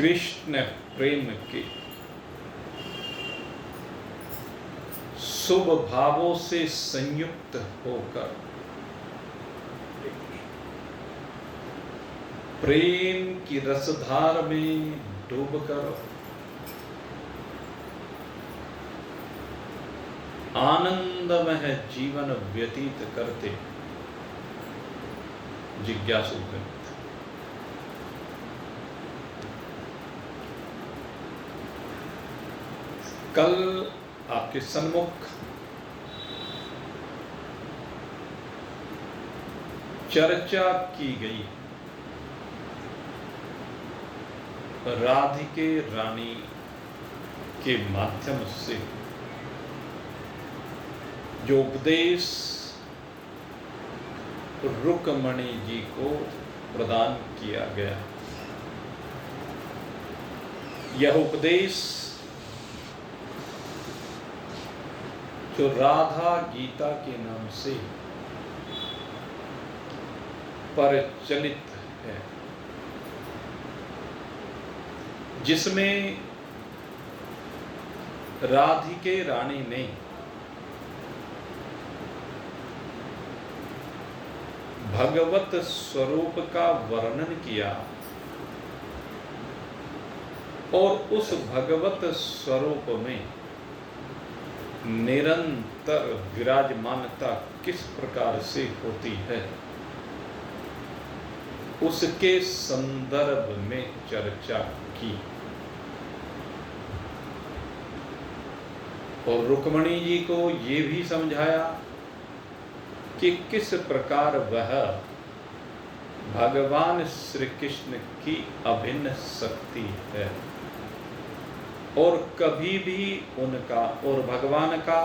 कृष्ण प्रेम के शुभ भावों से संयुक्त होकर प्रेम की रसधार में डूबकर आनंदमय जीवन व्यतीत करते जिज्ञासु हैं। कल आपके सन्मुख चर्चा की गई राधिके रानी के माध्यम से जो उपदेश रुक्मणी जी को प्रदान किया गया, यह उपदेश जो राधा गीता के नाम से प्रचलित है, जिसमें राधिके रानी ने भगवत स्वरूप का वर्णन किया और उस भगवत स्वरूप में निरंतर विराजमानता किस प्रकार से होती है, उसके संदर्भ में चर्चा की। और रुक्मणी जी को ये भी समझाया कि किस प्रकार वह भगवान श्री कृष्ण की अभिन्न शक्ति है और कभी भी उनका और भगवान का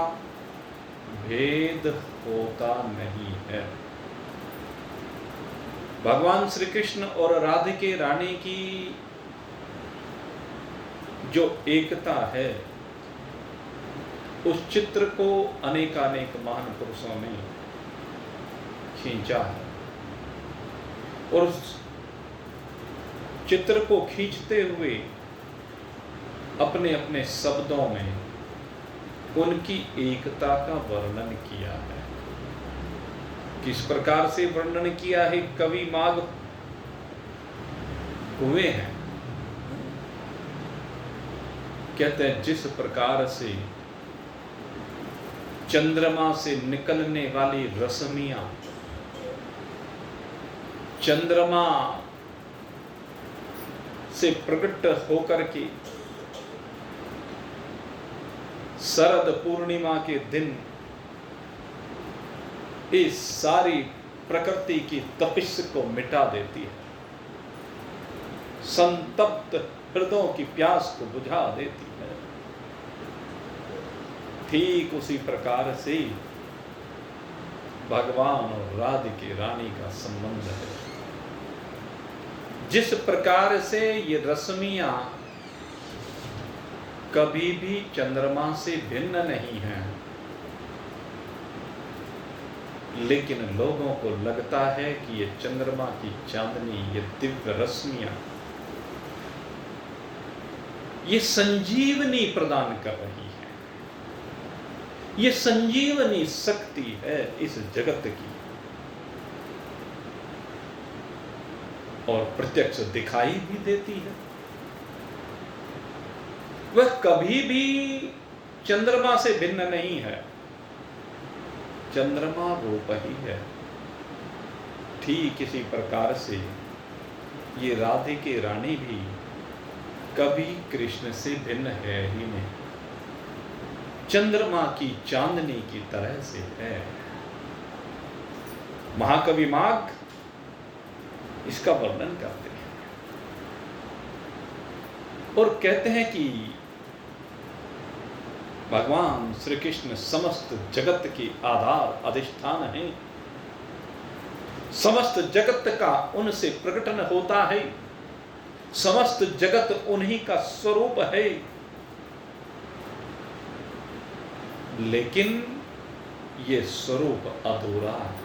भेद होता नहीं है। भगवान श्री कृष्ण और राधिके रानी की जो एकता है, उस चित्र को अनेकानेक महान पुरुषों ने खींचा है और उस चित्र को खींचते हुए अपने अपने शब्दों में उनकी एकता का वर्णन किया है। किस प्रकार से वर्णन किया है कवि माघ हुए हैं। कहते हैं जिस प्रकार से चंद्रमा से निकलने वाली रश्मियां चंद्रमा से प्रकट होकर के शरद पूर्णिमा के दिन इस सारी प्रकृति की तपिश को मिटा देती है, संतप्त हृदयों की प्यास को बुझा देती है, ठीक उसी प्रकार से भगवान और राधिके रानी का संबंध है। जिस प्रकार से ये रश्मियां कभी भी चंद्रमा से भिन्न नहीं हैं, लेकिन लोगों को लगता है कि ये चंद्रमा की चांदनी, ये दिव्य रश्मियां ये संजीवनी प्रदान कर रही है, ये संजीवनी शक्ति है इस जगत की और प्रत्यक्ष दिखाई भी देती है। वह कभी भी चंद्रमा से भिन्न नहीं है, चंद्रमा रूप ही है। ठीक इसी प्रकार से ये राधिके रानी भी कभी कृष्ण से भिन्न है ही नहीं, चंद्रमा की चांदनी की तरह से है। महाकवि माघ इसका वर्णन करते हैं और कहते हैं कि भगवान श्री कृष्ण समस्त जगत के आधार अधिष्ठान हैं, समस्त जगत का उनसे प्रकटन होता है, समस्त जगत उन्हीं का स्वरूप है। लेकिन ये स्वरूप अधूरा है,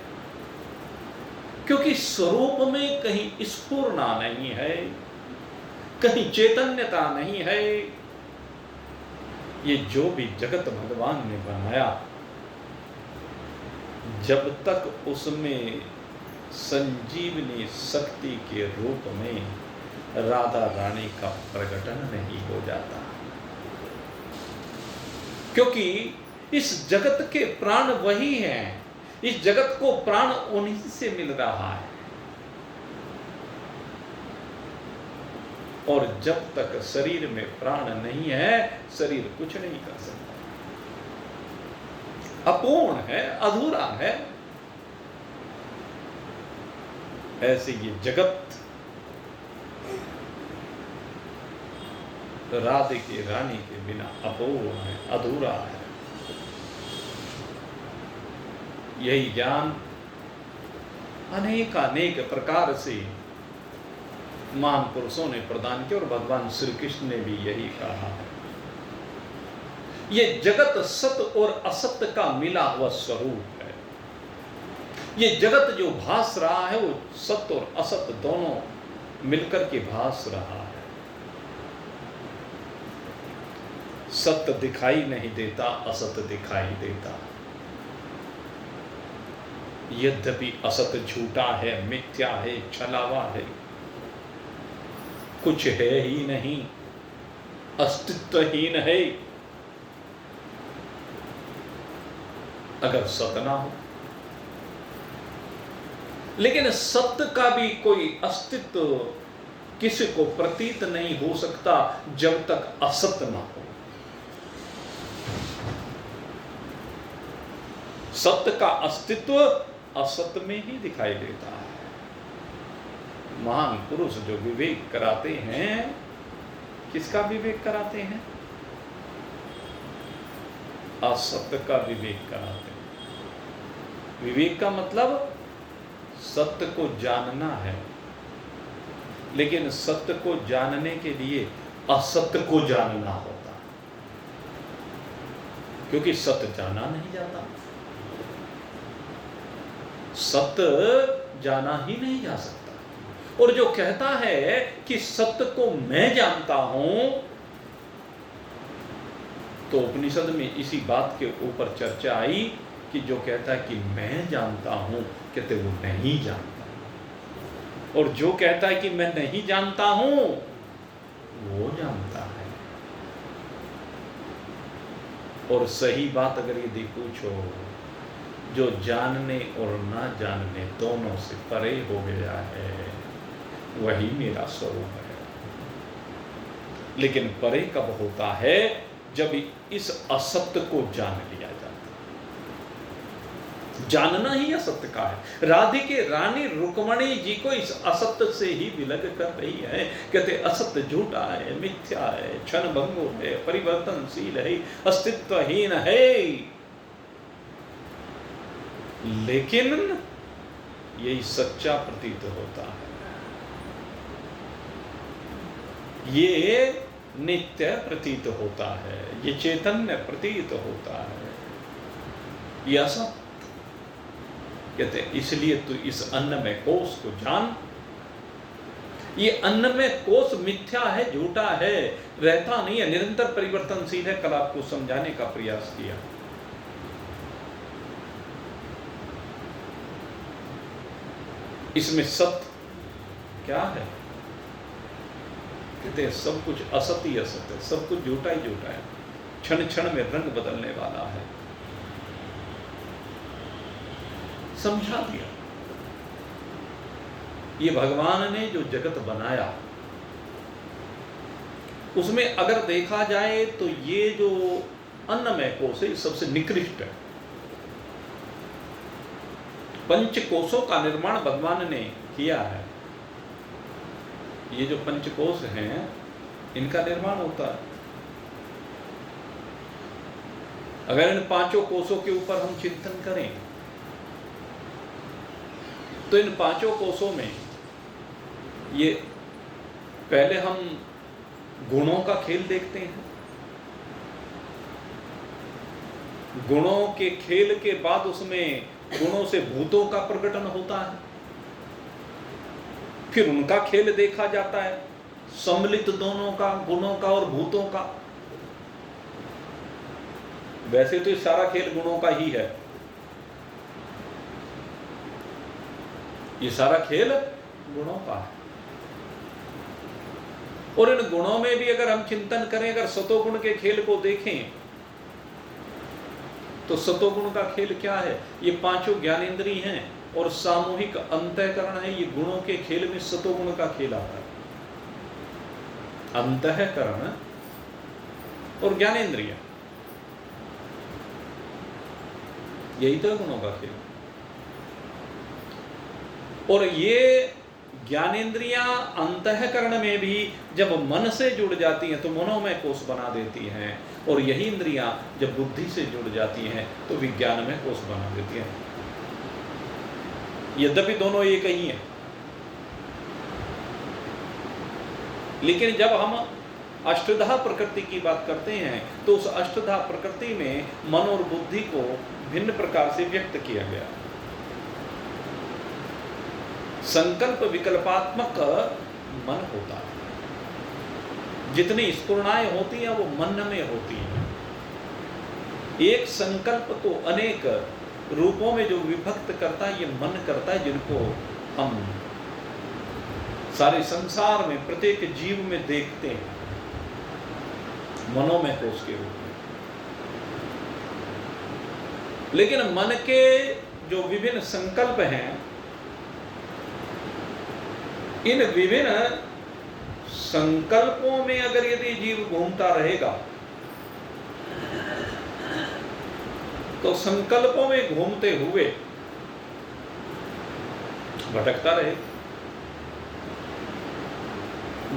क्योंकि स्वरूप में कहीं स्फुरना नहीं है, कहीं चैतन्यता नहीं है। ये जो भी जगत भगवान ने बनाया, जब तक उसमें संजीवनी शक्ति के रूप में राधा रानी का प्रकटन नहीं हो जाता, क्योंकि इस जगत के प्राण वही हैं, इस जगत को प्राण उन्हीं से मिल रहा है। और जब तक शरीर में प्राण नहीं है, शरीर कुछ नहीं कर सकता, अपूर्ण है, अधूरा है। ऐसे ये जगत राधे के रानी के बिना अपूर्ण है, अधूरा है। यही ज्ञान अनेक प्रकार से महान पुरुषों ने प्रदान किया और भगवान श्री कृष्ण ने भी यही कहा है। ये जगत सत्य और असत्य का मिला हुआ स्वरूप है। ये जगत जो भास रहा है वो सत्य और असत्य दोनों मिलकर के भास रहा है। सत्य दिखाई नहीं देता, असत्य दिखाई देता। यद्यपि असत्य झूठा है, मिथ्या है, छलावा है, कुछ है ही नहीं, अस्तित्वहीन है, अगर सत्य ना हो। लेकिन सत्य का भी कोई अस्तित्व किसी को प्रतीत नहीं हो सकता जब तक असत्य ना हो। सत्य का अस्तित्व असत्य में ही दिखाई देता है। महान पुरुष जो विवेक कराते हैं, किसका विवेक कराते हैं? असत्य का विवेक कराते हैं। विवेक का मतलब सत्य को जानना है, लेकिन सत्य को जानने के लिए असत्य को जानना होता है, क्योंकि सत्य जाना नहीं जाता, सत्य जाना ही नहीं जा सकता। और जो कहता है कि सत्य को मैं जानता हूं, तो उपनिषद में इसी बात के ऊपर चर्चा आई कि जो कहता है कि मैं जानता हूं, कहते वो नहीं जानता, और जो कहता है कि मैं नहीं जानता हूं, वो जानता है। और सही बात अगर यदि पूछो, जो जानने और ना जानने दोनों से परे हो गया है, वही मेरा स्वरूप है। लेकिन परे कब होता है? जब इस असत्य को जान लिया जाता है। जानना ही असत्य का है। राधे के रानी रुक्मणी जी को इस असत्य से ही विलग कर रही है। कहते असत्य झूठा है, मिथ्या है, क्षणभंगुर है, परिवर्तनशील है, अस्तित्वहीन है। लेकिन यही सच्चा प्रतीत होता है, ये नित्य प्रतीत होता है, ये चैतन्य प्रतीत होता है, ये असत्य। कहते हैं इसलिए तू इस अन्नमय कोश को जान। ये अन्नमय कोश मिथ्या है, झूठा है, रहता नहीं है, निरंतर परिवर्तनशील है। कल आपको समझाने का प्रयास किया। इसमें सत्य क्या है? कहते हैं सब कुछ असत्य ही असत्य है, सब कुछ झूठा ही झूठा है, क्षण क्षण में रंग बदलने वाला है। समझा दिया। ये भगवान ने जो जगत बनाया, उसमें अगर देखा जाए तो ये जो अन्नमय कोश है सबसे निकृष्ट है। पंच कोशों का निर्माण भगवान ने किया है। ये जो पंचकोश हैं, इनका निर्माण होता है। अगर इन पांचों कोशों के ऊपर हम चिंतन करें तो इन पांचों कोशों में ये पहले हम गुणों का खेल देखते हैं, गुणों के खेल के बाद उसमें गुणों से भूतों का प्रकटन होता है, फिर उनका खेल देखा जाता है, सम्मिलित दोनों का, गुणों का और भूतों का। वैसे तो सारा खेल गुणों का ही है, ये सारा खेल गुणों का है। और इन गुणों में भी अगर हम चिंतन करें, अगर सतोगुण के खेल को देखें तो सतोगुण का खेल क्या है? ये पांचों ज्ञानेंद्रिय हैं और सामूहिक अंतःकरण है। ये गुणों के खेल में सतोगुण का खेल आता है। अंतःकरण और ज्ञानेंद्रिय, यही तो है गुणों का खेल। और ये ज्ञानेंद्रियां अंतःकरण में भी जब मन से जुड़ जाती हैं तो मनोमय कोष बना देती हैं, और यही इंद्रियां जब बुद्धि से जुड़ जाती हैं तो विज्ञानमय कोष बना देती हैं। यद्यपि दोनों एक ही हैं, लेकिन जब हम अष्टधा प्रकृति की बात करते हैं तो उस अष्टधा प्रकृति में मन और बुद्धि को भिन्न प्रकार से व्यक्त किया गया। संकल्प विकल्पात्मक मन होता है, जितनी स्फुरणाएं होती हैं वो मन में होती हैं। एक संकल्प को अनेक रूपों में जो विभक्त करता है ये मन करता है, जिनको हम सारे संसार में प्रत्येक जीव में देखते हैं मनोमय कोष के रूप में। लेकिन मन के जो विभिन्न संकल्प हैं, इन विभिन्न संकल्पों में अगर यदि जीव घूमता रहेगा तो संकल्पों में घूमते हुए भटकता रहेगा।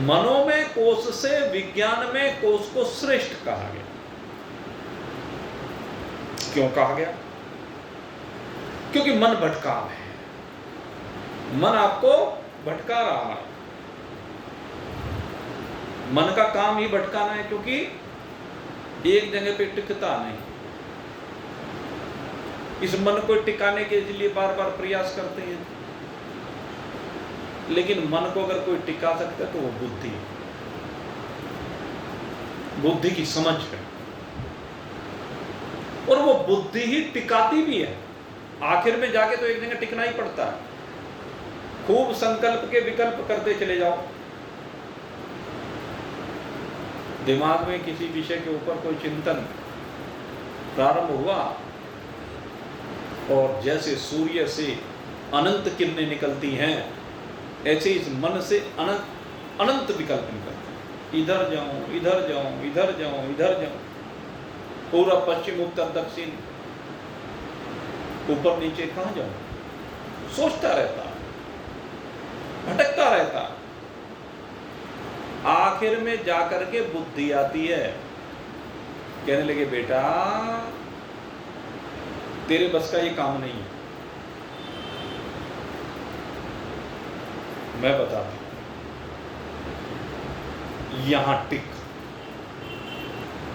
मनोमय कोष से विज्ञानमय कोष को श्रेष्ठ कहा गया। क्यों कहा गया? क्योंकि मन भटका है, मन आपको भटका रहा है। मन का काम ही भटकाना है, क्योंकि एक जगह पे टिकता नहीं। इस मन को टिकाने के लिए बार बार प्रयास करते हैं, लेकिन मन को अगर कोई टिका सकता है तो वो बुद्धि, बुद्धि की समझ है, और वो बुद्धि ही टिकाती भी है। आखिर में जाके तो एक जगह टिकना ही पड़ता है। खूब संकल्प के विकल्प करते चले जाओ, दिमाग में किसी विषय के ऊपर कोई चिंतन प्रारंभ हुआ और जैसे सूर्य से अनंत किरणें निकलती हैं, ऐसे इस मन से अनंत अनंत विकल्प निकलते हैं। इधर जाऊं, इधर जाऊं, इधर जाऊं, इधर जाऊं, पूरा पश्चिम उत्तर दक्षिण ऊपर नीचे कहां जाऊं, सोचता रहता, भटकता रहता। आखिर में जाकर के बुद्धि आती है, कहने लगे बेटा तेरे बस का ये काम नहीं है, मैं बताता हूं, यहां टिक।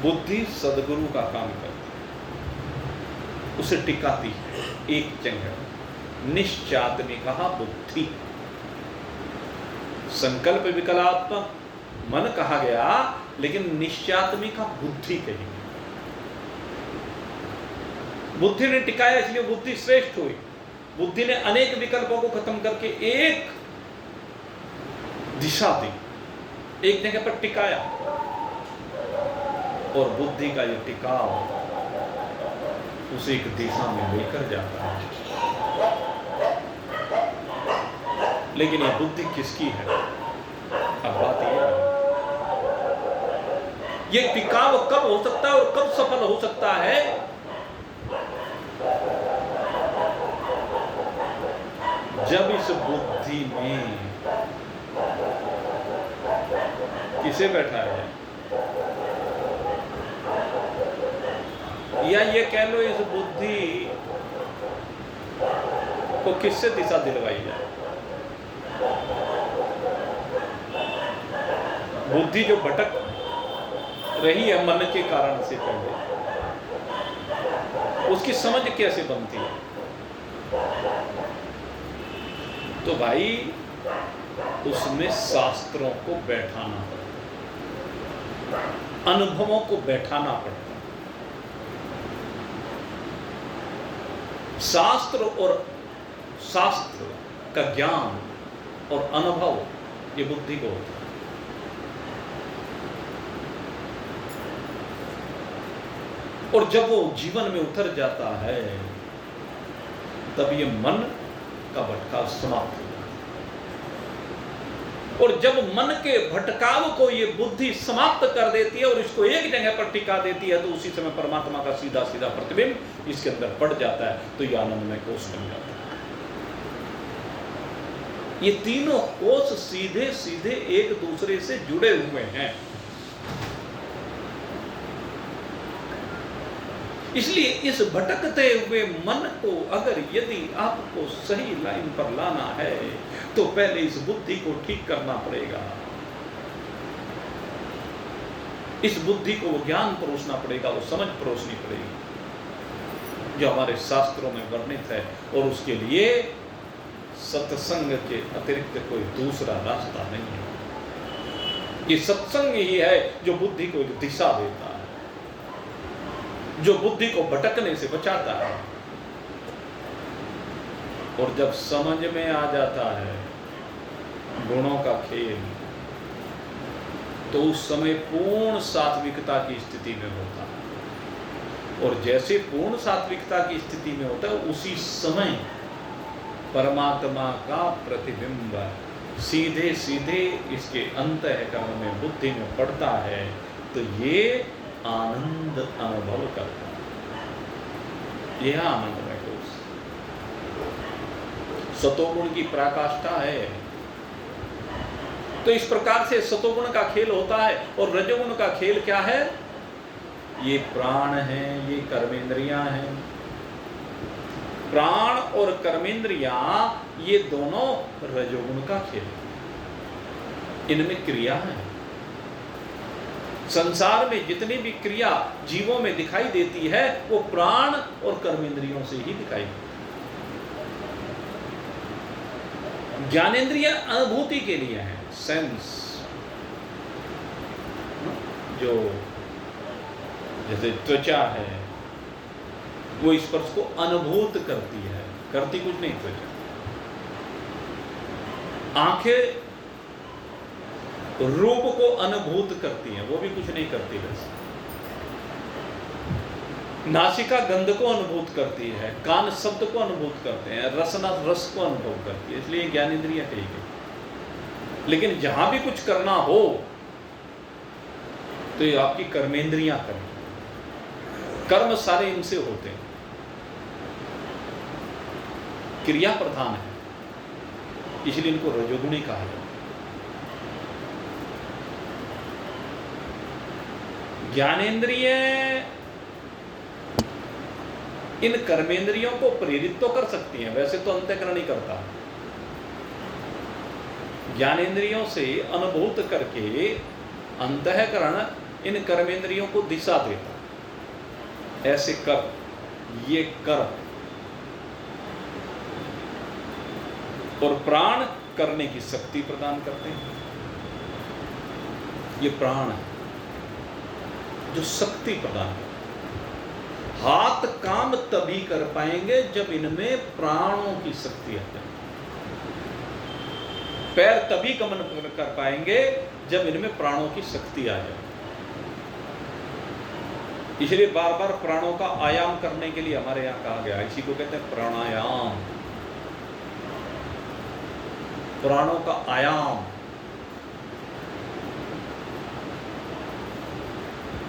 बुद्धि सदगुरु का काम करती है, उसे टिकाती है एक जगह। निश्चात्मिका बुद्धि, संकल्प विकल्पात्मक मन कहा गया, लेकिन निश्चात्मिका बुद्धि कही। बुद्धि ने टिकाया, इसलिए बुद्धि श्रेष्ठ हुई। बुद्धि ने अनेक विकल्पों को खत्म करके एक दिशा दी, एक जगह पर टिकाया, और बुद्धि का ये टिकाव उसे एक दिशा में लेकर जाता है। लेकिन ये बुद्धि किसकी है? अब बात ये है, ये टिकाव कब हो सकता है और कब सफल हो सकता है? जब इस बुद्धि में किसे बैठाया जाए, या ये कह लो इस बुद्धि को किससे दिशा दिलवाई जाए। बुद्धि जो भटक रही है मन के कारण से पहले, उसकी समझ कैसे बनती है? तो भाई उसमें शास्त्रों को बैठाना पड़ता, अनुभवों को बैठाना पड़ता। शास्त्र का ज्ञान और अनुभव ये बुद्धि को होता है। और जब वो जीवन में उतर जाता है तब ये मन का भटकाव समाप्त हो जाता है। और जब मन के भटकाव को ये बुद्धि समाप्त कर देती है और इसको एक जगह पर टिका देती है, तो उसी समय परमात्मा का सीधा सीधा प्रतिबिंब इसके अंदर पड़ जाता है, तो ये आनंदमय कोष बन जाता है। ये तीनों कोष सीधे सीधे एक दूसरे से जुड़े हुए हैं। इसलिए इस भटकते हुए मन को अगर यदि आपको सही लाइन पर लाना है तो पहले इस बुद्धि को ठीक करना पड़ेगा। इस बुद्धि को ज्ञान परोसना पड़ेगा, वो समझ परोसनी पड़ेगी जो हमारे शास्त्रों में वर्णित है। और उसके लिए सत्संग के अतिरिक्त कोई दूसरा रास्ता नहीं है। ये सत्संग ही है जो बुद्धि को एक दिशा देता है, जो बुद्धि को भटकने से बचाता है। और जब समझ में आ जाता है गुणों का खेल, तो उस समय पूर्ण सात्विकता की स्थिति में होता है। और जैसे पूर्ण सात्विकता की स्थिति में होता है, उसी समय परमात्मा का प्रतिबिंब सीधे सीधे इसके अंतःकरण में बुद्धि में पड़ता है, तो ये आनंद अनुभव करता है। यह आनंदमय कोष सतोगुण की पराकाष्ठा है। तो इस प्रकार से सतोगुण का खेल होता है। और रजोगुण का खेल क्या है? ये प्राण है, ये कर्मेंद्रियां हैं। प्राण और कर्मेंद्रियां ये दोनों रजोगुण का खेल है। इनमें क्रिया है। संसार में जितनी भी क्रिया जीवों में दिखाई देती है वो प्राण और कर्मेंद्रियों से ही दिखाई देती है। ज्ञानेंद्रिय अनुभूति के लिए है, सेंस, जो जैसे त्वचा है वो स्पर्श को अनुभूत करती है, करती कुछ नहीं त्वचा। आंखें रूप को अनुभूत करती हैं, वो भी कुछ नहीं करती। बस नासिका गंध को अनुभूत करती है, कान शब्द को अनुभूत करते हैं, रसना रस को अनुभव करती है, इसलिए ज्ञानेंद्रियां कही गई। लेकिन जहां भी कुछ करना हो तो ये आपकी कर्मेंद्रियां करें। कर्म सारे इनसे होते हैं, क्रिया प्रधान है, इसलिए इनको रजोगुणी कहा जाता है। ज्ञानेंद्रिय इन कर्मेंद्रियों को प्रेरित तो कर सकती हैं, वैसे तो अंतःकरण ही करता है। ज्ञानेंद्रियों से अनुभूत करके अंतःकरण इन कर्मेंद्रियों को दिशा देता है, ऐसे कर, ये कर। और प्राण करने की शक्ति प्रदान करते हैं। ये प्राण है जो शक्ति प्रदान करते हैं। हाथ काम तभी कर पाएंगे जब इनमें प्राणों की शक्ति आ जाए। पैर तभी गमन कर पाएंगे जब इनमें प्राणों की शक्ति आ जाए। इसलिए बार बार प्राणों का आयाम करने के लिए हमारे यहां कहा गया, इसी को कहते हैं प्राणायाम। प्राणों का आयाम,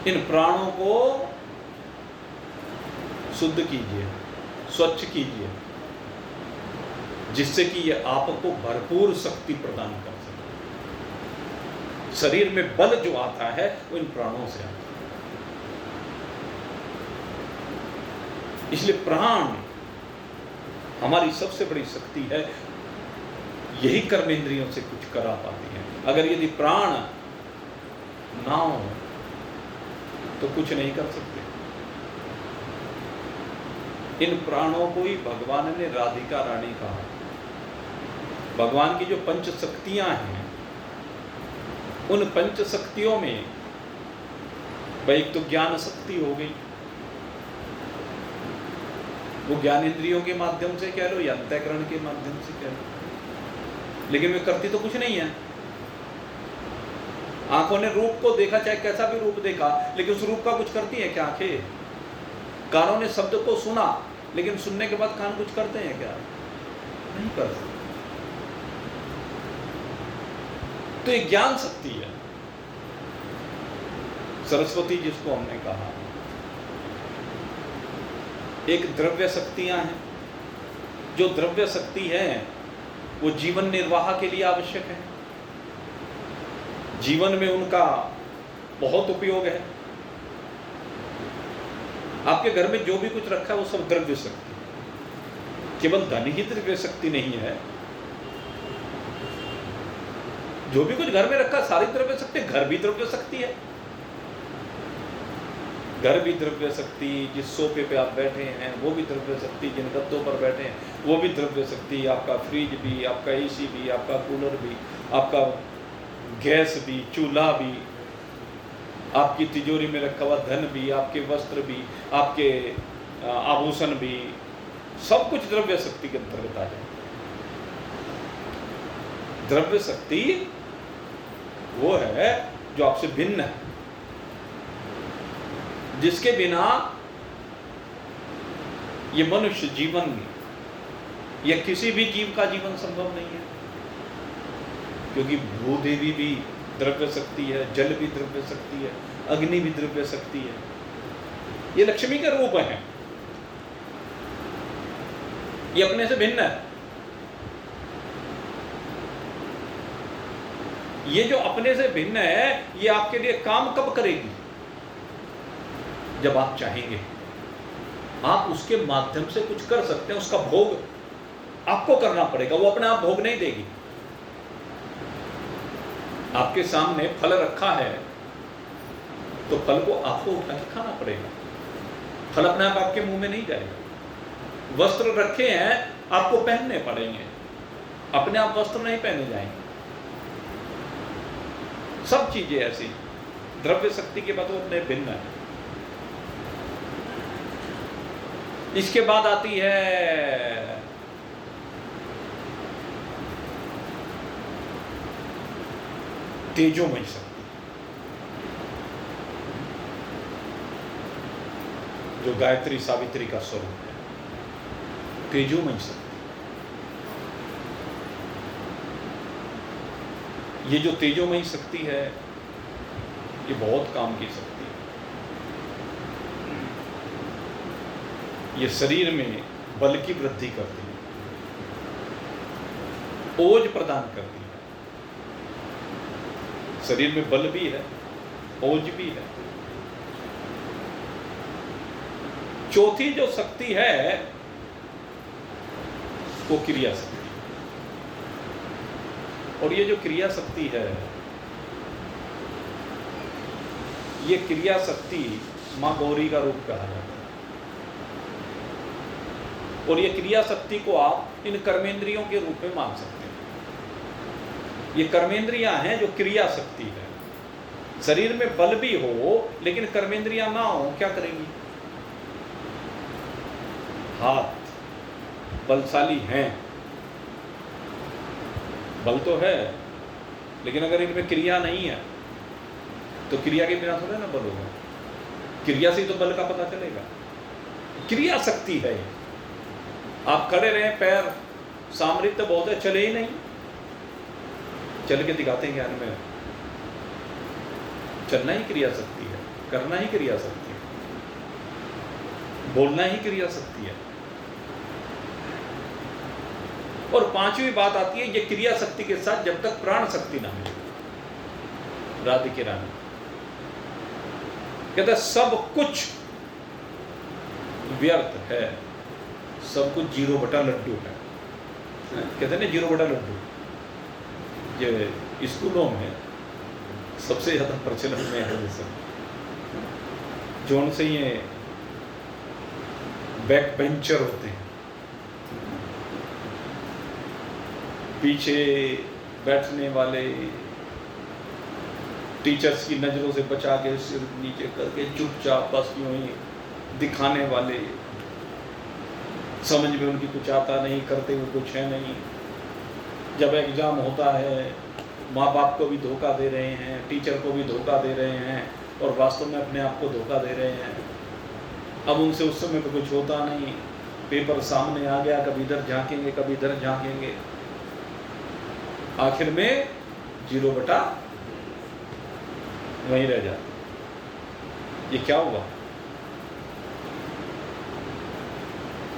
इन प्राणों को शुद्ध कीजिए, स्वच्छ कीजिए, जिससे कि ये आपको भरपूर शक्ति प्रदान कर सके। शरीर में बल जो आता है वो इन प्राणों से आता है। इसलिए प्राण हमारी सबसे बड़ी शक्ति है, यही कर्मेंद्रियों से कुछ करा पाती है। अगर यदि प्राण ना हो तो कुछ नहीं कर सकते। इन प्राणों को ही भगवान ने राधिका रानी कहा। भगवान की जो पंच शक्तियां हैं, उन पंच शक्तियों में भाई एक तो ज्ञान शक्ति हो गई, वो ज्ञान इंद्रियों के माध्यम से कह लो या अंतःकरण के माध्यम से कह लो, लेकिन वे करती तो कुछ नहीं है। आंखों ने रूप को देखा, चाहे कैसा भी रूप देखा, लेकिन उस रूप का कुछ करती है क्या आंखें? कानों ने शब्द को सुना, लेकिन सुनने के बाद कान कुछ करते हैं क्या? नहीं करते। तो ये ज्ञान शक्ति है, सरस्वती जिसको हमने कहा। एक द्रव्य शक्तियां हैं, जो द्रव्य शक्ति है वो जीवन निर्वाह के लिए आवश्यक है, जीवन में उनका बहुत उपयोग है। आपके घर में जो भी कुछ रखा है वो सब द्रव्य शक्ति, केवल धन ही द्रव्य शक्ति नहीं है। जो भी कुछ घर में रखा सारी द्रव्य शक्ति, घर भी द्रव्य शक्ति है। घर भी द्रव्य शक्ति, जिस सोफे पे आप बैठे हैं वो भी द्रव्य शक्ति, जिन गद्दों पर बैठे हैं वो भी द्रव्य शक्ति, आपका फ्रिज भी, आपका एसी भी, आपका कूलर भी, आपका गैस भी, चूल्हा भी, आपकी तिजोरी में रखा हुआ धन भी, आपके वस्त्र भी, आपके आभूषण भी, सब कुछ द्रव्य शक्ति के अंतर्गत आ जाए। द्रव्य शक्ति वो है जो आपसे भिन्न है, जिसके बिना ये मनुष्य जीवन या किसी भी जीव का जीवन संभव नहीं है। क्योंकि भूदेवी भी द्रव्य शक्ति है, जल भी द्रव्य शक्ति है, अग्नि भी द्रव्य शक्ति है। ये लक्ष्मी के रूप हैं, ये अपने से भिन्न है। ये जो अपने से भिन्न है, ये आपके लिए काम कब करेगी? जब आप चाहेंगे। आप उसके माध्यम से कुछ कर सकते हैं, उसका भोग आपको करना पड़ेगा, वो अपने आप भोग नहीं देगी। आपके सामने फल रखा है तो फल को आपको उठा के खाना पड़ेगा, फल अपने आप आपके मुंह में नहीं जाएगा। वस्त्र रखे हैं, आपको पहनने पड़ेंगे, अपने आप वस्त्र नहीं पहने जाएंगे। सब चीजें ऐसी द्रव्य शक्ति के बाद वो अपने भिन्न है। इसके बाद आती है तेजोमयी शक्ति, जो गायत्री सावित्री का स्वरूप है। तेजोमयी शक्ति, ये जो तेजोमयी शक्ति है ये बहुत काम की शक्ति है। ये शरीर में बल की वृद्धि करती है, ओज प्रदान करती है। शरीर में बल भी है, ओज भी है। चौथी जो शक्ति है वो क्रिया शक्ति, और ये जो क्रिया शक्ति है, ये क्रिया शक्ति मां गौरी का रूप कहा जाता है। और ये क्रिया शक्ति को आप इन कर्मेंद्रियों के रूप में मान सकते हैं। ये कर्मेंद्रियां हैं जो क्रिया शक्ति है। शरीर में बल भी हो लेकिन कर्मेंद्रियां ना हो, क्या करेंगी? हाथ बलशाली हैं, बल तो है, लेकिन अगर इनमें क्रिया नहीं है तो क्रिया के बिना थोड़ा ना बल होगा। क्रिया से तो बल का पता चलेगा। क्रिया शक्ति है। आप खड़े रहे, पैर सामर्थ्य बहुत है, चले ही नहीं, चल के दिखाते हैं ज्ञान में। चलना ही क्रिया शक्ति है, करना ही क्रिया शक्ति है, बोलना ही क्रिया शक्ति है। और पांचवी बात आती है, ये क्रिया शक्ति के साथ जब तक प्राण शक्ति ना मिले। राधिके रानी कहता सब कुछ व्यर्थ है, सब कुछ 0/लड्डू है। कहते हैं 0/लड्डू, ये स्कूलों में सबसे ज्यादा प्रचलन में है। सब जोन से ये बैक बेंचर होते हैं, पीछे बैठने वाले टीचर्स की नज़रों से बचा के सिर नीचे करके चुपचाप बस यूं ही दिखाने वाले, समझ में उनकी कुछ आता नहीं, करते हुए कुछ है नहीं। जब एग्ज़ाम होता है, माँ बाप को भी धोखा दे रहे हैं, टीचर को भी धोखा दे रहे हैं और वास्तव में अपने आप को धोखा दे रहे हैं। अब उनसे उस समय तो कुछ होता नहीं, पेपर सामने आ गया, कभी इधर झांकेंगे कभी इधर झांकेंगे, आखिर में 0 बटा वहीं रह जाता। ये क्या हुआ?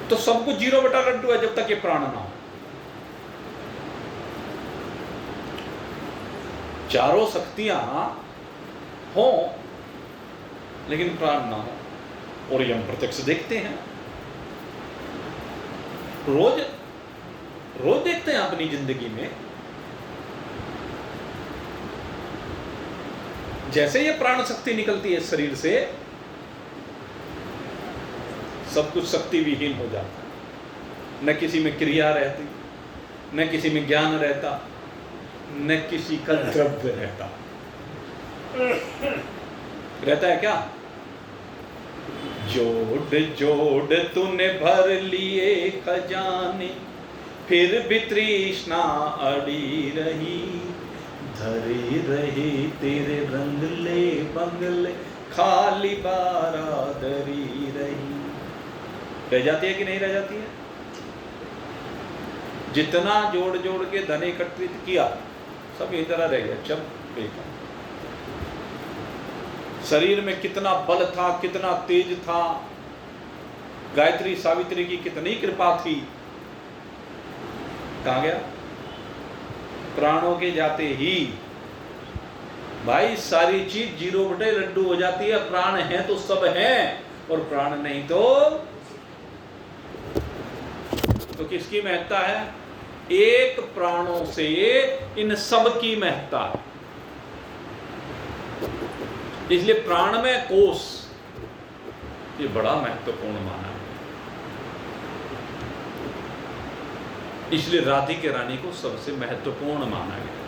तो सब कुछ 0 बटा लड्डू है जब तक ये प्राण ना हो। चारों शक्तियां हो लेकिन प्राण ना हो। और ये हम प्रत्यक्ष देखते हैं, रोज देखते हैं अपनी जिंदगी में। जैसे ये प्राण शक्ति निकलती है शरीर से, सब कुछ शक्ति विहीन हो जाता है। न किसी में क्रिया रहती, न किसी में ज्ञान रहता, न किसी का द्रव्य रहता। रहता है क्या? जोड़ जोड़ तूने भर लिए खजाने, फिर भी तृष्णा अड़ी रही, धरे रहे तेरे रंगले बंगले, खाली बारादरी रही। रह जाती है कि नहीं रह जाती है? जितना जोड़ जोड़ के धन एकत्रित किया सब इस तरह रह गया, सब बेकार। शरीर में कितना बल था, कितना तेज था, गायत्री सावित्री की कितनी कृपा थी, कहाँ गया? प्राणों के जाते ही भाई सारी चीज 0 बटे लड्डू हो जाती है। प्राण है तो सब है, और प्राण नहीं तो किसकी महत्ता है? एक प्राणों से इन सब की महत्ता है। इसलिए प्राण में कोष ये बड़ा महत्वपूर्ण माना है। इसलिए राधिके रानी को सबसे महत्वपूर्ण माना गया,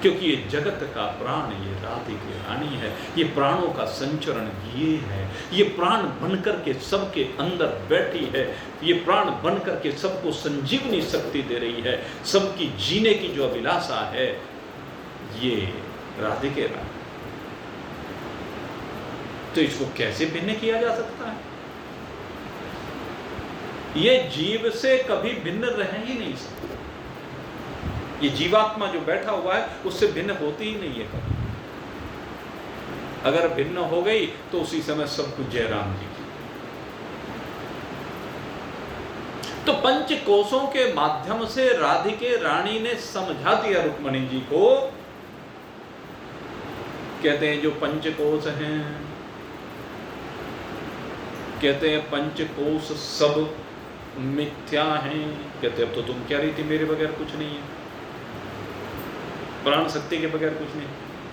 क्योंकि ये जगत का प्राण ये राधिके रानी है। ये प्राणों का संचरण ये है। ये प्राण बनकर के सबके अंदर बैठी है। ये प्राण बनकर के सबको संजीवनी शक्ति दे रही है। सबकी जीने की जो अभिलाषा है ये राधिके रानी। तो इसको कैसे भिन्न किया जा सकता है? ये जीव से कभी भिन्न रह ही नहीं सकता। ये जीवात्मा जो बैठा हुआ है उससे भिन्न होती ही नहीं है कभी। अगर भिन्न हो गई तो उसी समय सब कुछ जयराम जी की। तो पंच कोशों के माध्यम से राधिके रानी ने समझा दिया रुक्मणी जी को। कहते हैं जो पंचकोश हैं, कहते हैं पंचकोश सब मिथ्या हैं। कहते अब तो तुम कह रही थी मेरे बगैर कुछ नहीं है, प्राण शक्ति के बगैर कुछ नहीं।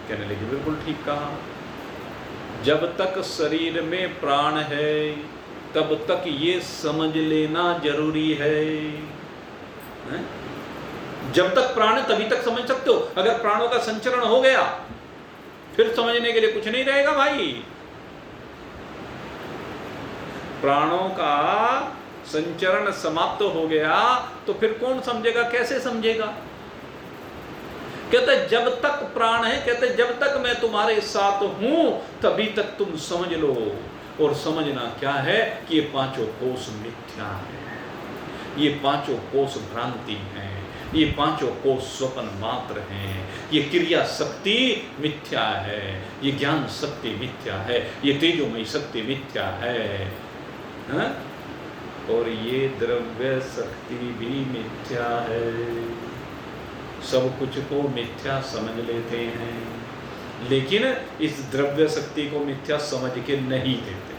कहने लगी बिल्कुल ठीक कहा। जब तक शरीर में प्राण है तब तक ये समझ लेना जरूरी है। जब तक प्राण है तभी तक समझ सकते हो। अगर प्राणों का संचरण हो गया फिर समझने के लिए कुछ नहीं रहेगा भाई। प्राणों का संचरण समाप्त हो गया तो फिर कौन समझेगा, कैसे समझेगा? कहते जब तक प्राण है, कहते जब तक मैं तुम्हारे साथ हूं तभी तक तुम समझ लो। और समझना क्या है कि ये पांचों कोश मिथ्या है, ये पांचों कोश भ्रांति है, ये पांचों कोश स्वप्न मात्र हैं। ये क्रिया शक्ति मिथ्या है, ये ज्ञान शक्ति मिथ्या है, ये तेजोमयी शक्ति मिथ्या है, हा? और ये द्रव्य शक्ति भी मिथ्या है। सब कुछ को मिथ्या समझ लेते हैं, लेकिन इस द्रव्य शक्ति को मिथ्या समझ के नहीं देते।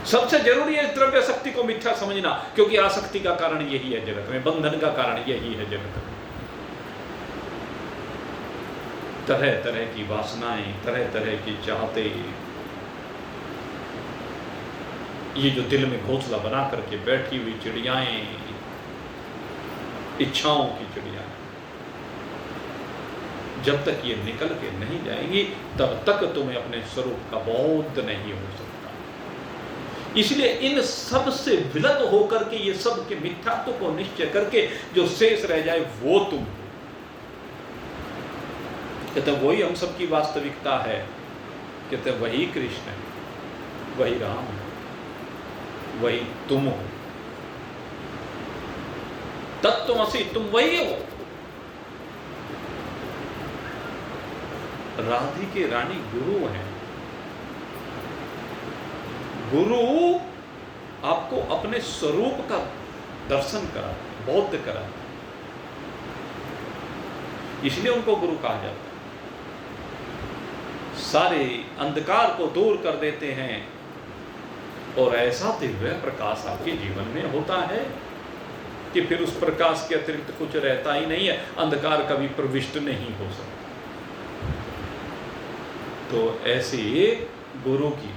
सबसे जरूरी है इस द्रव्य शक्ति को मिथ्या समझना, क्योंकि आसक्ति का कारण यही है जगत में, बंधन का कारण यही है जगत में। तरह तरह की वासनाएं, तरह तरह की चाहते, ये जो दिल में घोंसला बना करके बैठी हुई चिड़ियाएं, इच्छाओं की चिड़िया है। जब तक ये निकल के नहीं जाएंगी तब तक तुम्हें अपने स्वरूप का बोध नहीं हो सकता। इसलिए इन सब से विलग होकर के ये सब के मिथ्यात्व को निश्चय करके जो शेष रह जाए वो तुम हो। कहते वही हम सबकी वास्तविकता है। कहते वही कृष्ण है, वही राम है, वही तुम हो। तत्त्वमसि, तुम वही हो। राधिके रानी गुरु हैं। गुरु आपको अपने स्वरूप का दर्शन कराते, बोध कराते, इसलिए उनको गुरु कहा जाता है। सारे अंधकार को दूर कर देते हैं और ऐसा दिव्य प्रकाश आपके जीवन में होता है कि फिर उस प्रकाश के अतिरिक्त कुछ रहता ही नहीं है, अंधकार कभी प्रविष्ट नहीं हो सकता। तो ऐसे गुरु की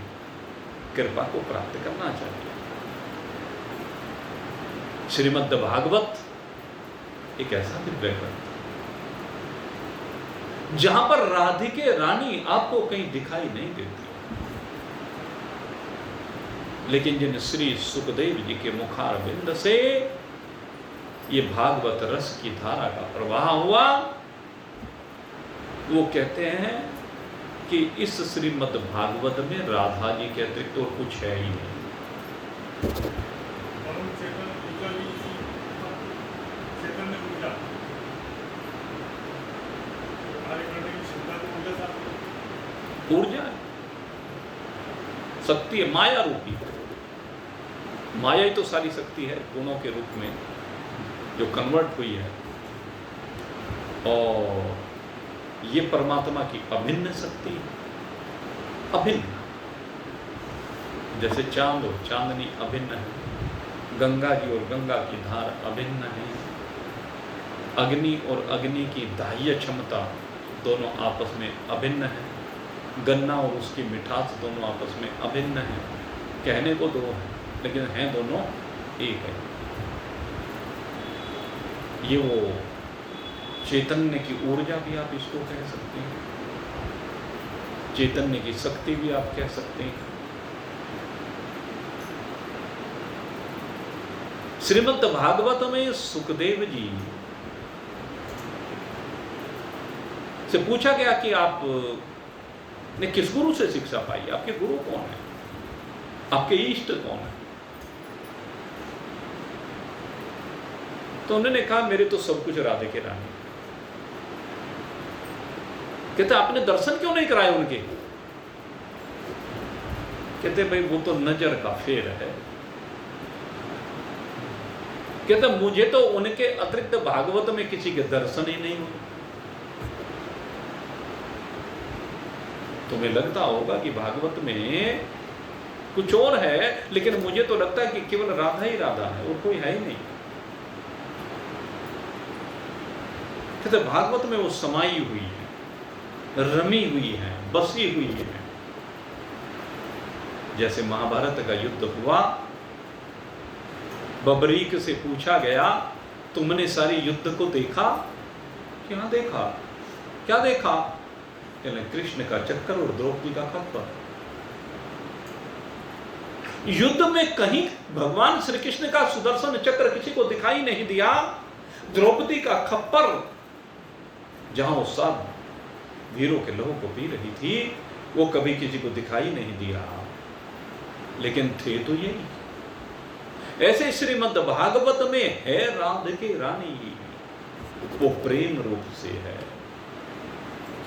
कृपा को प्राप्त करना चाहिए। श्रीमद् भागवत एक ऐसा दिव्य ग्रंथ जहां पर राधिके रानी आपको कहीं दिखाई नहीं देती, लेकिन जिन श्री सुखदेव जी के मुखारविंद से ये भागवत रस की धारा का प्रवाह हुआ, वो कहते हैं कि इस श्रीमद् भागवत में राधा जी के अतिरिक्त और कुछ है ही नहीं। ऊर्जा है, शक्ति है, माया रूपी है। माया ही तो सारी शक्ति है गुणों के रूप में जो कन्वर्ट हुई है। और ये परमात्मा की अभिन्न शक्ति है, अभिन्न। जैसे चांद और चांदनी अभिन्न है, गंगा जी और गंगा की धार अभिन्न है, अग्नि और अग्नि की दाह्य क्षमता दोनों आपस में अभिन्न है, गन्ना और उसकी मिठास दोनों आपस में अभिन्न है। कहने को दो है लेकिन हैं दोनों एक है। ये वो चैतन्य की ऊर्जा भी आप इसको कह सकते हैं, चैतन्य की शक्ति भी आप कह सकते हैं। श्रीमद् भागवत में सुखदेव जी से पूछा गया कि आप ने किस गुरु से शिक्षा पाई, आपके गुरु कौन है, आपके इष्ट कौन है? तो उन्होंने कहा मेरे तो सब कुछ राधे के रानी। कहते आपने दर्शन क्यों नहीं कराए उनके? कहते भाई वो तो नजर का फेर है। कहते मुझे तो उनके अतिरिक्त भागवत में किसी के दर्शन ही नहीं हुए। तुम्हें लगता होगा कि भागवत में कुछ और है, लेकिन मुझे तो लगता है कि केवल राधा ही राधा है और कोई है ही नहीं। कहते भागवत में वो समाई हुई है, रमी हुई है, बसी हुई है। जैसे महाभारत का युद्ध हुआ, बबरीक से पूछा गया तुमने सारी युद्ध को देखा? क्या देखा? क्या देखा? कृष्ण का चक्कर और द्रौपदी का खप्पर। युद्ध में कहीं भगवान श्री कृष्ण का सुदर्शन चक्र किसी को दिखाई नहीं दिया। द्रौपदी का खप्पर जहां वो सब वीरों के लहू को पी रही थी, वो कभी किसी को दिखाई नहीं दिया, लेकिन थे तो यही। ऐसे श्रीमद् भागवत में है राधिके रानी, वो प्रेम रूप से है,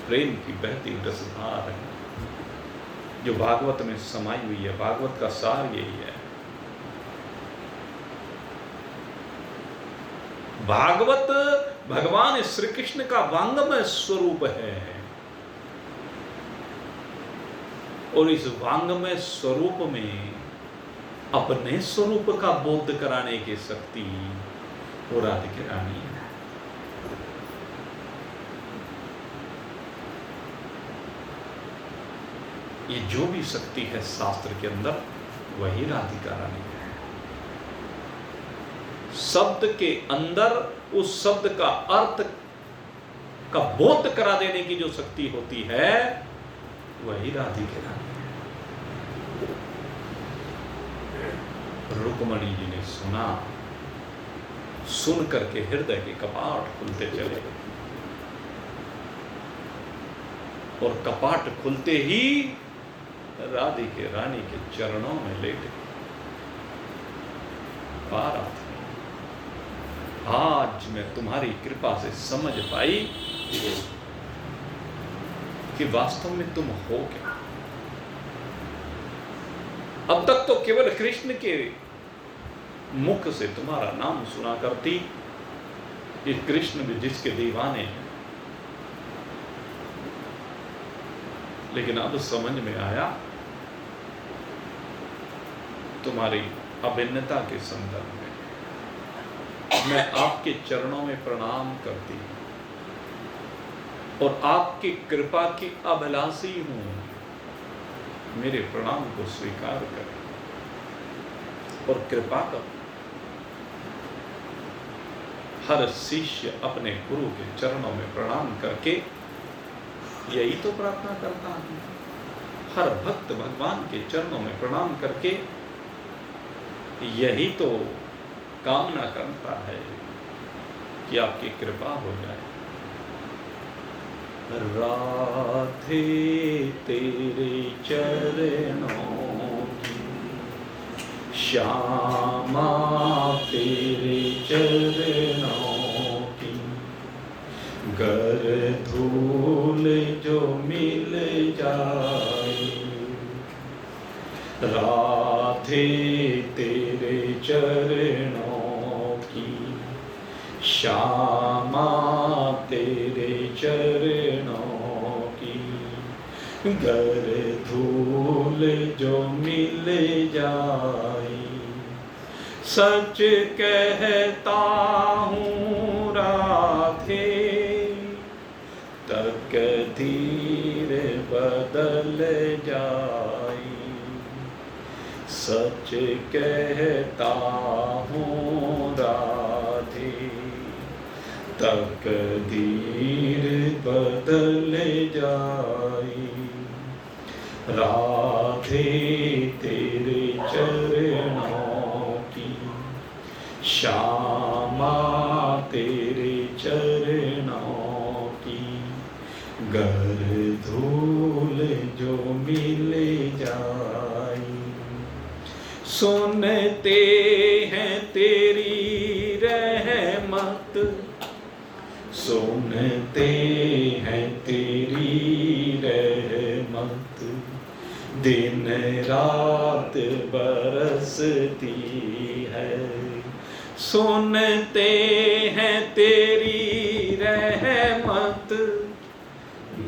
प्रेम की बहती रसधार है जो भागवत में समाई हुई है। भागवत का सार यही है। भागवत भगवान श्री कृष्ण का वांगमय स्वरूप है और इस वांगमय स्वरूप में अपने स्वरूप का बोध कराने की शक्ति वो राधिके रानी है। ये जो भी शक्ति है शास्त्र के अंदर, वही राधिका रानी है। शब्द के अंदर उस शब्द का अर्थ का बोध करा देने की जो शक्ति होती है वही राधिके रानी। रुक्मणी जी ने सुना, सुन करके हृदय के कपाट खुलते चले और कपाट खुलते ही राधिके रानी के चरणों में लेटे। पार्थ, आज मैं तुम्हारी कृपा से समझ पाई कि वास्तव में तुम हो क्या। अब तक तो केवल कृष्ण के मुख से तुम्हारा नाम सुना करती, ये कृष्ण भी जिसके दीवाने हैं, लेकिन अब समझ में आया तुम्हारी अभिन्नता के संदर्भ में मैं आपके चरणों में प्रणाम करती हूं और आपकी कृपा की अभिलाषी हूं। मेरे प्रणाम को स्वीकार करें और कृपा करें। हर शिष्य अपने गुरु के चरणों में प्रणाम करके यही तो प्रार्थना करता है। हर भक्त भगवान के चरणों में प्रणाम करके यही तो कामना करता है कि आपकी कृपा हो जाए। राधे तेरे चरणों की, श्यामा तेरे चरणों की, गर धूल जो मिल जाए। राधे तेरे चरणों की, श्यामा तेरे चरणों की, गर धूल जो मिल जाए। सच कहता हूँ राधे, तकदीर बदल जाए। सच कहता हूँ राधे, तकदीर बदल जाए। राधे तेरे चरणों की, श्यामा तेरे चरणों की, गर धूल जो मिल जाए। सुनते हैं तेरी रहमत, सुनते हैं तेरी रहमत, दिन रात बरसती है। सुनते हैं तेरी रहमत,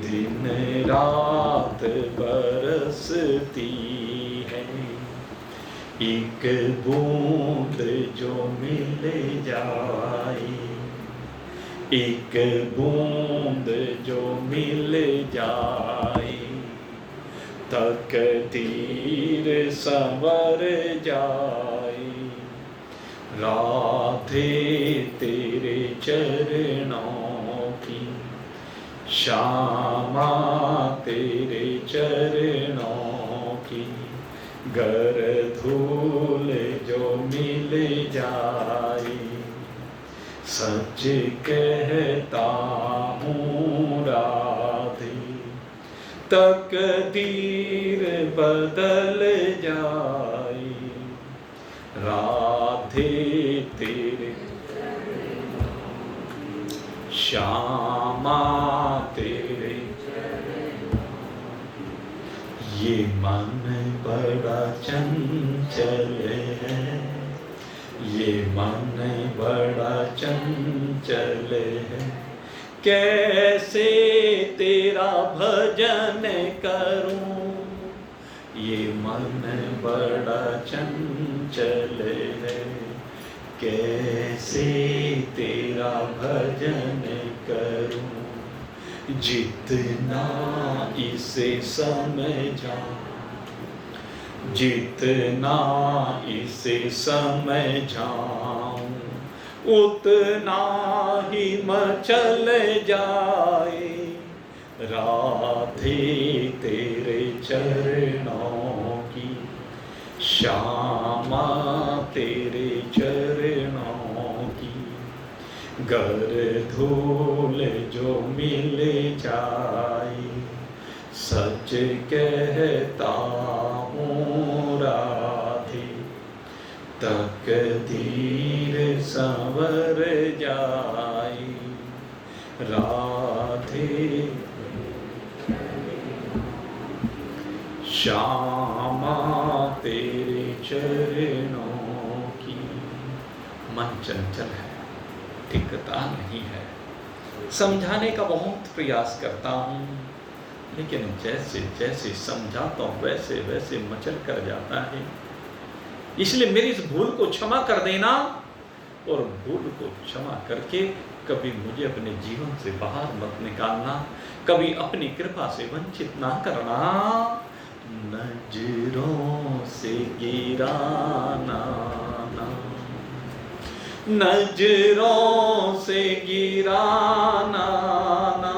दिन रात बरसती है। एक बूंद जो मिल जाए, एक बूंद जो मिल जाए, तकदीर संवर जाए। राधे तेरे चरणों की, श्यामा तेरे चरणों की, गर धूल जो मिल जाए। सच कहता हूँ राधे, तकदीर बदल जाए। राधे तेरे, श्यामा तेरे, ये मन बड़ा चंचल है, ये मन बड़ा चंचल है। कैसे तेरा भजन करूं, ये मन बड़ा चंचल है। कैसे तेरा भजन करूं, जितना इसे समझाऊं, जितना इसे समझाऊं, उतना ही मचल जाए राधे तेरे चरणों की, श्यामा तेरे चरणों की। गर धूल जो मिल जाए सच कहता हूँ राधे, तकदीर संवर जाए राधे। श्यामा तेरे चरणों की। मन चंचल है, टिकता नहीं है। समझाने का बहुत प्रयास करता हूँ, लेकिन जैसे जैसे समझाता हूँ वैसे वैसे मचल कर जाता है। इसलिए मेरी इस भूल को क्षमा कर देना, और भूल को क्षमा करके कभी मुझे अपने जीवन से बाहर मत निकालना, कभी अपनी कृपा से वंचित ना करना। नजरों से गिराना ना, नजरों से गिराना ना,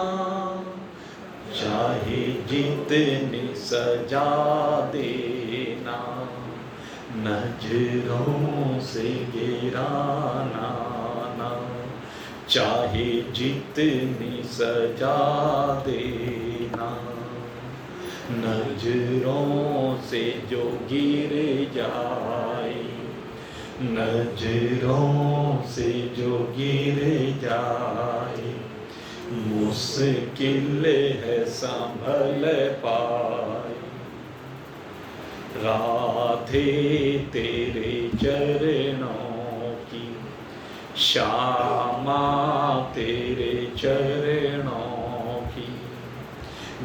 चाहे जितनी सजा देना। नजरों से गिराना ना, चाहे जितनी सजा देना। नजरों से जो गिर जाए, नजरों से जो गिर जाए, मुश्किल है संभल पाए। राधे तेरे चरणों की, श्यामा तेरे चरणों की।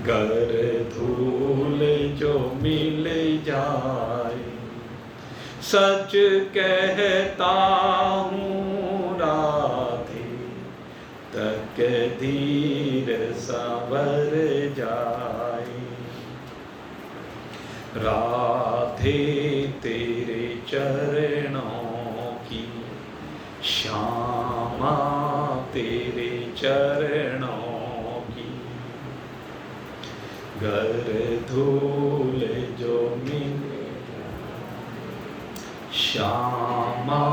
गर धूल जो मिल जाए सच कहता हूँ राधे, तकदीर संवर जाए। राधे तेरे चरणों की, श्यामा तेरे चरणों की। गर धूल जो मिले श्यामा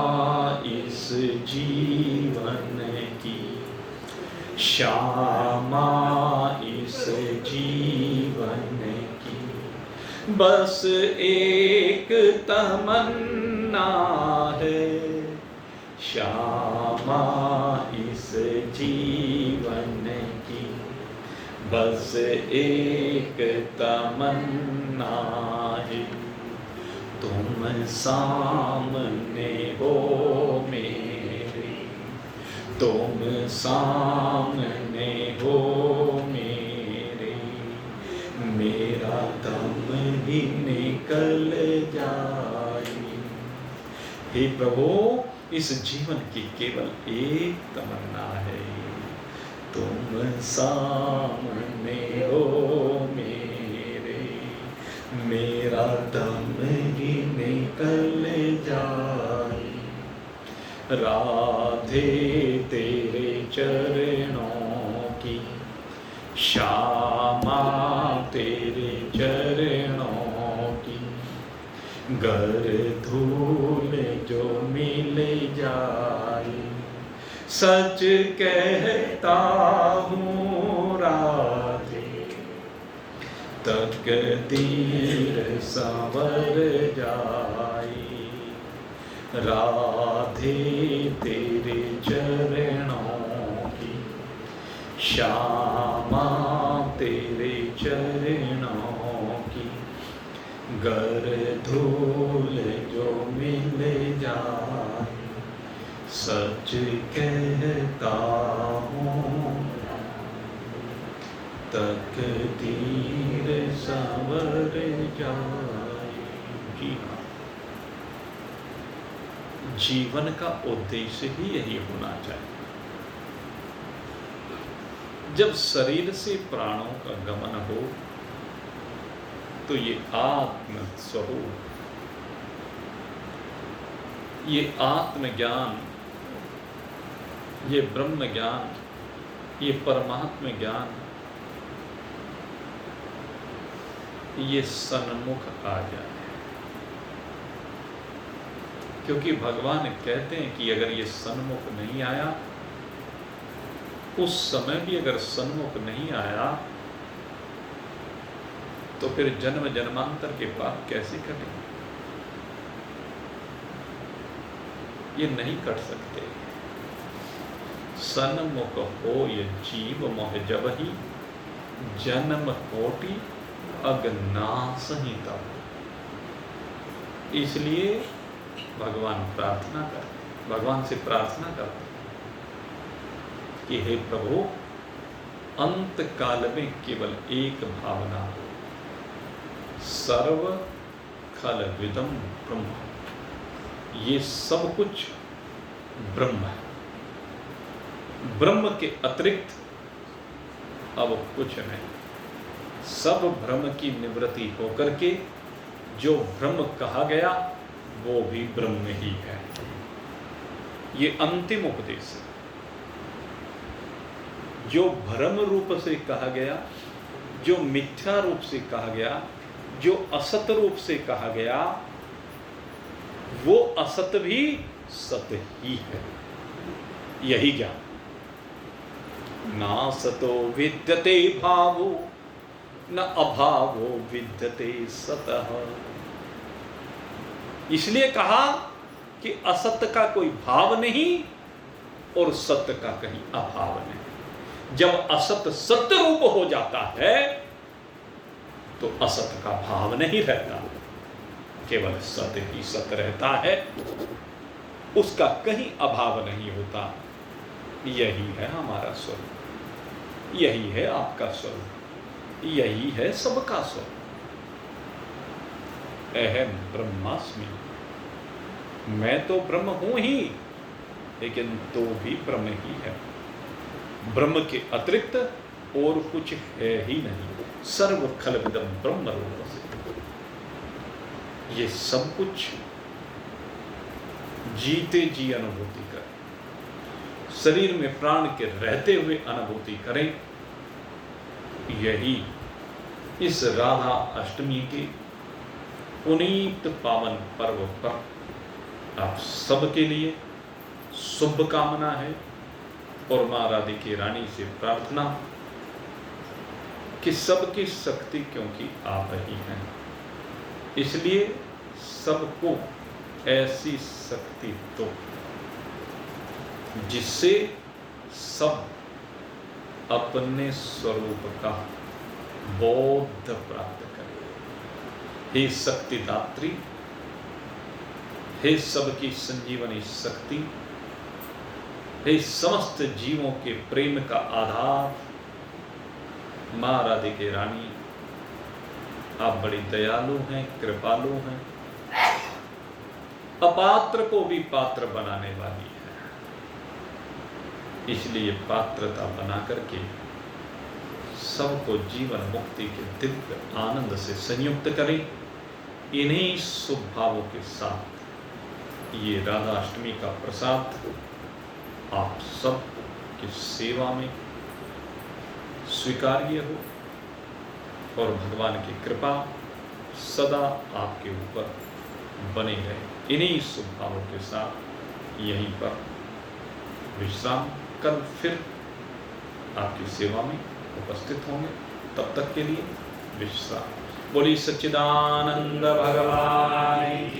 इस जीवन की, श्यामा इस जीवन की। बस एक तमन्ना है, श्यामा इस जीवन की। बस एक तमन्ना है, तुम सामने हो मेरे, तुम सामने हो मेरे। मेरा दम ही निकल जाए। हे प्रभु, इस जीवन की केवल एक तमन्ना है, तुम सामने हो मेरे। मेरा दम ही निकल जाए। राधे तेरे चरणों की, श्यामा तेरे चरणों की। गर धूल जो मिल जाए सच कहता हूँ राधे, तकदीर संवर जाए। राधे तेरे चरणों की, श्यामा तेरे चरणों की। गर धूल जो मिल जाए सच कहता हूँ, तकदीर संवर जाए। जी हाँ, जीवन का उद्देश्य ही यही होना चाहिए। जब शरीर से प्राणों का गमन हो तो ये आत्म स्वरूप, ये आत्मज्ञान ये ब्रह्म ज्ञान, ये परमात्म ज्ञान, ये सन्मुख आ जाए। क्योंकि भगवान कहते हैं कि अगर ये सन्मुख नहीं आया, उस समय भी अगर सन्मुख नहीं आया, तो फिर जन्म जन्मांतर के पाप कैसे कटेंगे? ये नहीं कट सकते। सन्मुख हो ये जीव मोह जब ही, जन्म कोटि अगनाश ही तब। इसलिए भगवान से प्रार्थना करते कि हे प्रभु, अंत काल में केवल एक भावना हो, सर्व खल विदम ब्रह्म। ये सब कुछ ब्रह्म है, ब्रह्म के अतिरिक्त अब कुछ नहीं। सब भ्रम की निवृत्ति होकर के जो ब्रह्म कहा गया वो भी ब्रह्म ही है। ये अंतिम उपदेश है। जो भ्रम रूप से कहा गया, जो मिथ्या रूप से कहा गया, जो असत रूप से कहा गया, वो असत भी सत्य ही है। यही ज्ञान। ना सतो विद्यते भावो न अभावो विद्यते सतः। इसलिए कहा कि असत्य का कोई भाव नहीं और सत्य का कहीं अभाव नहीं। जब असत्य सत्य रूप हो जाता है तो असत्य का भाव नहीं रहता, केवल सत्य ही सत्य रहता है, उसका कहीं अभाव नहीं होता। यही है हमारा स्वरूप, यही है आपका स्वरूप, यही है सबका स्वरूप। अहम ब्रह्मास्मि, मैं तो ब्रह्म हूं ही, लेकिन तो भी ब्रह्म ही है। ब्रह्म के अतिरिक्त और कुछ है ही नहीं। सर्व खलविदम ब्रह्म रूप से ये सब कुछ जीते जी अनुभूति करें, शरीर में प्राण के रहते हुए अनुभूति करें। यही इस राधा अष्टमी के पुनीत पावन पर्व पर आप सबके लिए शुभ कामना है और मां राधे की रानी से प्रार्थना कि सबकी शक्ति, क्योंकि आप ही हैं, इसलिए सबको ऐसी शक्ति दो जिससे सब अपने स्वरूप का बोध प्राप्त करें। हे शक्तिदात्री, हे सबकी संजीवनी शक्ति, हे समस्त जीवों के प्रेम का आधार मां राधे के रानी, आप बड़ी दयालु हैं, कृपालु हैं, अपात्र को भी पात्र बनाने वाली है। इसलिए पात्रता बना करके सबको जीवन मुक्ति के दिव्य आनंद से संयुक्त करें। इन्हीं शुभ भावों के साथ ये राधा अष्टमी का प्रसाद आप सब की सेवा में स्वीकार्य हो और भगवान की कृपा सदा आपके ऊपर बने रहे। इन्हीं शुभ भावों के साथ यहीं पर विश्राम, कल फिर आपकी सेवा में उपस्थित होंगे। तब तक के लिए विश्राम। बोली सच्चिदानंद भगवान।